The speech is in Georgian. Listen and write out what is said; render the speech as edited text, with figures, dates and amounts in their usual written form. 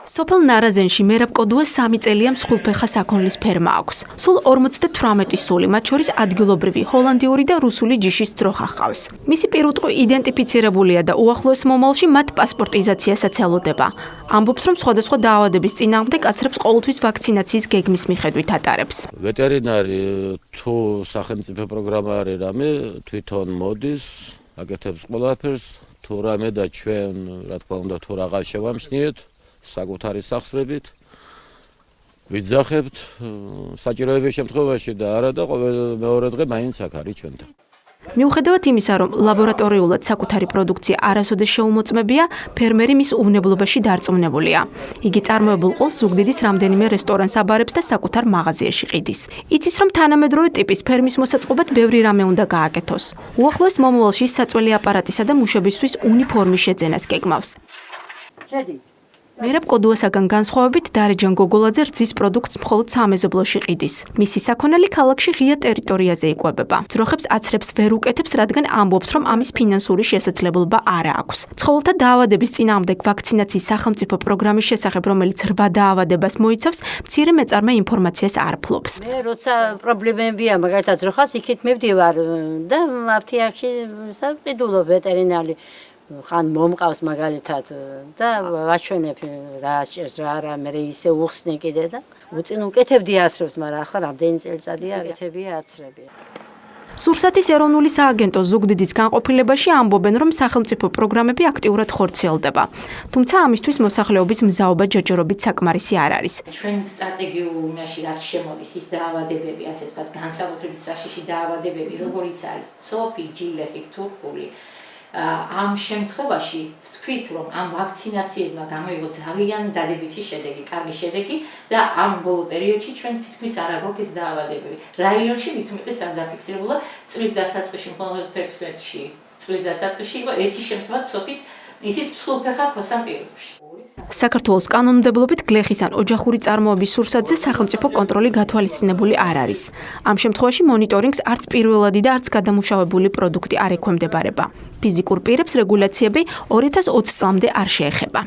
სოფელ ნარაზენში მერაბ კოდუას 3 წელია მსხვილფეხა საქონლის ფერმა აქვს. სულ 58 სული, მათ შორის ადგილობრივი, ჰოლანდიური და რუსული ჯიშის ძროხა ჰყავს. მისი პირუტყვი იდენტიფიცირებულია და უახლოეს მომავალში მათ პასპორტიზაციასაც ელოდება. ამბობს, რომ სხვადასხვა დაავადების წინააღმდეგ აცრებს ყოველთვის ვაქცინაციის გეგმის მიხედვით ატარებს. ვეტერინარი თუ სახელმწიფო პროგრამა არის რამე, თვითონ მოდის, აკეთებს ყველაფერს, თუ რამე და ჩვენ, რა თქმა უნდა, თუ რაღაც შევამჩნიეთ საკუთარი სახსრებით ვიძახებთ საჭიროების შემთხვევაში და არა და ყოველ მეორე დღე მაინც აქ არის ჩვენთან. მიუხედავად იმისა, რომ ლაბორატორიულად საკუთარი პროდუქცია არასოდეს შეუმოწმებია, ფერმერი მის უვნებლობაში დარწმუნებულია. იგი წარმოებულ ყოლს ზუგდიდის რამდენიმე რესტორანს აბარებს და საკუთარ მაღაზიაში ყიდის. იცის, რომ თანამედროვე ტიპის ფერმის მოსაწყობად ბევრი რამე უნდა გააკეთოს. უახლოეს მომავალში საწველი აპარატისა და მუშებისთვის უნიფორმის შეძენას გეგმავს. მერაბ კოდუასაგან განსხვავებით, დარეჯან გოგოლაძე რძის პროდუქტს მხოლოდ სამეზობლოში ყიდის. მისი საქონელი ქალაქში ღია ტერიტორიაზე იკვებება. ძროხებს აცრებს ვერ უკეთებს, რადგან ამბობს, რომ ამის ფინანსური შესაძლებლობა არ აქვს. ცხოველთა დაავადების წინააღმდეგ ვაქცინაციის სახელმწიფო პროგრამის შესახებ, რომელიც 8 დაავადებას მოიცავს, მცირე მეწარმე ინფორმაციას არ ფლობს. მე როცა პრობლემებია, მაგალითად ძროხას იქით მივდივარ და აფთიაქში საყიდულობ ვეტერინარი ხან მომყავს მაგალითად და ვაჩვენებ რა ჭერს რა არა მე ისე უხსნე კიდე და უწინ უკეთებდი ასრებს, მაგრამ ახლა რამდენი წელიწადია აკეთებია აცრები. სურსათის ეროვნული სააგენტო ზუგდიდის განყოფილებაში ამბობენ, რომ სახელმწიფო პროგრამები აქტიურად ხორციელდება. თუმცა ამისთვის მოსახლეობის მზაობა ჯერჯერობით საკმარისი არ არის. ჩვენ სტრატეგიულობაში რაც შემოდის ის დაავადებები, ასე ვთქვათ, განსაკუთრებით საშიში დაავადებები, როგორიც არის ცოფი, ჯილეხი, თურქული. ამ შემთხვევაში ვთქვით, რომ ამ ვაქცინაციებმა გამოიღო ძალიან დადებითი შედეგი, კარგი შედეგი და ამ ბოლო პერიოდში ჩვენ თითქმის არ აგვაქვს ეს დაავადებები. რაიონში მით უმეტეს არ დაფიქსირებულა, წლის დასაწყისში მხოლოდ 6 თვეში წლის დასაწყისში იყო ერთი შემთხვევა ცოფის ისეთ მსხვილფეხა ქოსან პირუტყვში. საქართველოს კანონმდებლობით გლეხის ან ოჯახური წარმოების სურსათზე სახელმწიფო კონტროლი გათვალისწინებული არ არის. ამ შემთხვევაში მონიტორინგს არც პირველადი და არც გადამუშავებული პროდუქტი არ ექვემდებარება. ფიზიკურ პირებს რეგულაციები 2020 წლამდე არ შეეხება.